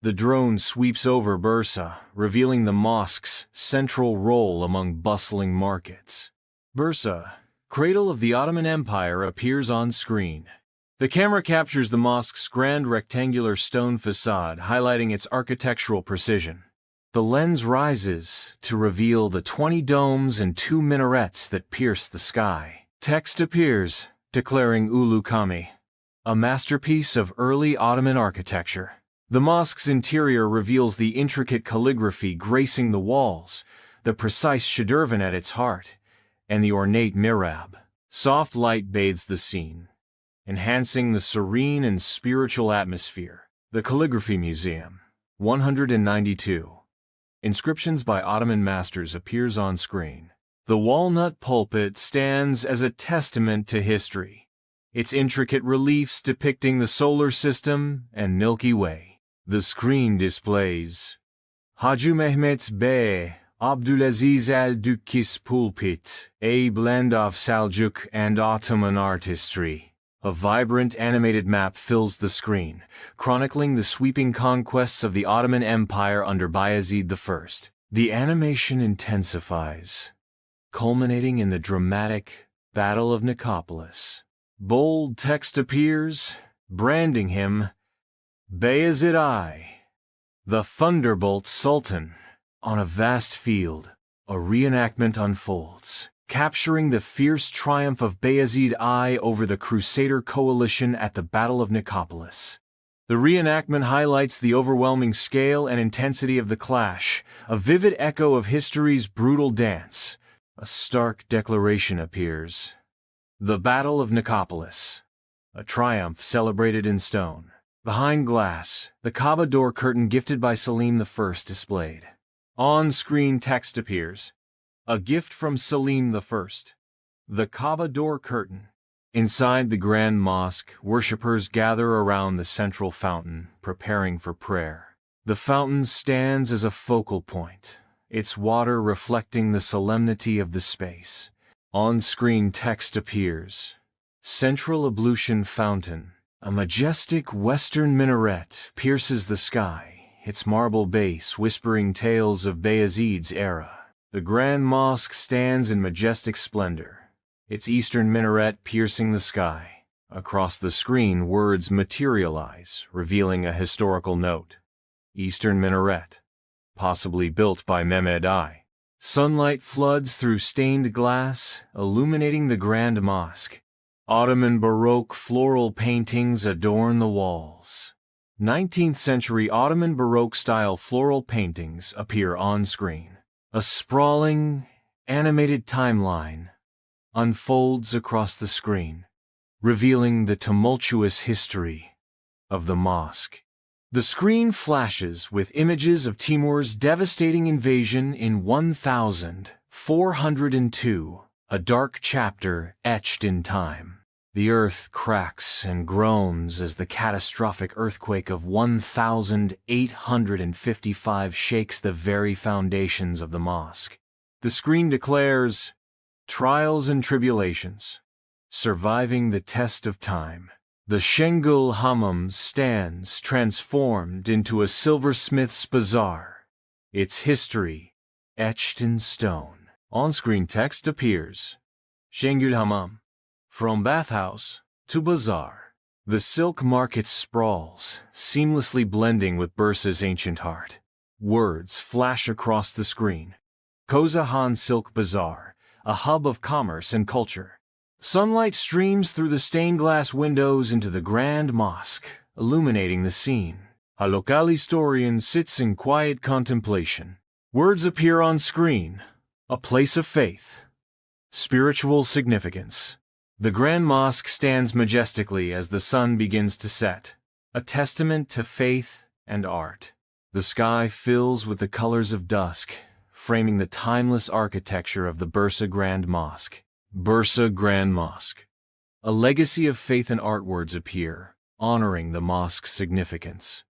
The drone sweeps over Bursa, revealing the mosque's central role among bustling markets. Bursa, cradle of the Ottoman Empire, appears on screen. The camera captures the mosque's grand rectangular stone facade, highlighting its architectural precision. The lens rises to reveal the 20 domes and 2 minarets that pierce the sky. Text appears, declaring Ulu Cami, a masterpiece of early Ottoman architecture. The mosque's interior reveals the intricate calligraphy gracing the walls, the precise şadırvan at its heart, and the ornate mihrab. Soft light bathes the scene, enhancing the serene and spiritual atmosphere. The Calligraphy Museum, 192. Inscriptions by Ottoman masters appears on screen. The walnut pulpit stands as a testament to history, its intricate reliefs depicting the solar system and Milky Way. The screen displays Hacı Mehmet Bey Abdülaziz el-Dükki's pulpit, a blend of Seljuk and Ottoman artistry. A vibrant animated map fills the screen, chronicling the sweeping conquests of the Ottoman Empire under Bayezid I. The animation intensifies, culminating in the dramatic Battle of Nicopolis. Bold text appears, branding him Bayezid I, the Thunderbolt Sultan. On a vast field, a reenactment unfolds, capturing the fierce triumph of Bayezid I over the Crusader coalition at the Battle of Nicopolis. The reenactment highlights the overwhelming scale and intensity of the clash, a vivid echo of history's brutal dance. A stark declaration appears. The Battle of Nicopolis, a triumph celebrated in stone. Behind glass, the Kaaba door curtain gifted by Selim I displayed. On-screen text appears. A gift from Selim I. The Kaaba door curtain. Inside the Grand Mosque, worshippers gather around the central fountain, preparing for prayer. The fountain stands as a focal point, its water reflecting the solemnity of the space. On-screen text appears. Central ablution fountain. A majestic western minaret pierces the sky, its marble base whispering tales of Bayezid's era. The Grand Mosque stands in majestic splendor, its eastern minaret piercing the sky. Across the screen, words materialize, revealing a historical note. Eastern minaret, possibly built by Mehmed I. Sunlight floods through stained glass, illuminating the Grand Mosque. Ottoman Baroque floral paintings adorn the walls. 19th century Ottoman Baroque-style floral paintings appear on screen. A sprawling, animated timeline unfolds across the screen, revealing the tumultuous history of the mosque. The screen flashes with images of Timur's devastating invasion in 1402, a dark chapter etched in time. The earth cracks and groans as the catastrophic earthquake of 1855 shakes the very foundations of the mosque. The screen declares, Trials and Tribulations, Surviving the Test of Time. The Şengül Hammam stands transformed into a silversmith's bazaar, its history etched in stone. On-screen text appears. Şengül Hammam. From bathhouse to bazaar, the silk market sprawls, seamlessly blending with Bursa's ancient heart. Words flash across the screen. Kozahan Silk Bazaar, a hub of commerce and culture. Sunlight streams through the stained glass windows into the Grand Mosque, illuminating the scene. A local historian sits in quiet contemplation. Words appear on screen. A place of faith. Spiritual significance. The Grand Mosque stands majestically as the sun begins to set, a testament to faith and art. The sky fills with the colors of dusk, framing the timeless architecture of the Bursa Grand Mosque. Bursa Grand Mosque. A legacy of faith and artworks appear, honoring the mosque's significance.